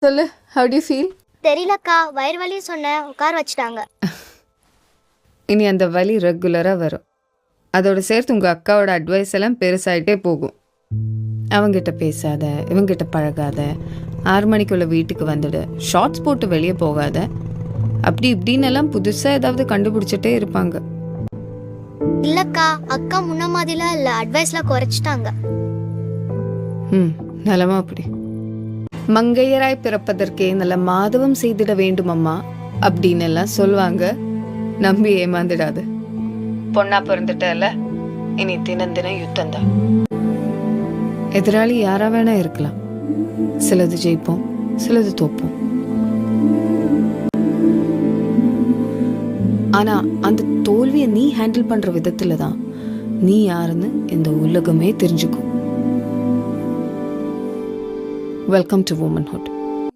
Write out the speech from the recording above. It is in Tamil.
சொல்லு, how do you feel? தெரியலக்கா, வயிறு வலி சொன்னேன், உட்கார வச்சுட்டாங்க. இனி அந்த வலி ரெகுலராக வரும். அதோட சேர்த்து உங்கள் அக்காவோட அட்வைஸ் எல்லாம் பெருசாயிட்டே போகும். அவங்கிட்ட பேசாத, இவங்கிட்ட பழகாத, 6 மணிக்குள்ள வீட்டுக்கு வந்துடு, ஷார்ட்ஸ் போட்டு வெளியே போகாத, அப்படி இப்படின்னு எல்லாம் புதுசாக ஏதாவது கண்டுபிடிச்சிட்டே இருப்பாங்க. இல்லக்கா, அக்கா முன்ன மாதிரிலாம் இல்ல, அட்வைஸ்லாம் குறைச்சிட்டாங்க. நலமா அப்படி. மங்கையராய் பிறப்பதற்கே நல்ல மாதவம் செய்திட வேண்டும் அம்மா அப்படின்னு எல்லாம் சொல்லுவாங்க. நம்பி ஏமாந்துடாது. பொண்ணா பிறந்துட்டல, இனி தினம் தினம் யுத்தம் தான். எதிராளி யாரா வேணா இருக்கலாம். சிலது ஜெயிப்போம், சிலது தோப்போம். ஆனா அந்த தோல்வியை நீ ஹேண்டில் பண்ற விதத்துல தான் நீ யாருன்னு இந்த உலகமே தெரிஞ்சுக்கும். Welcome to womanhood.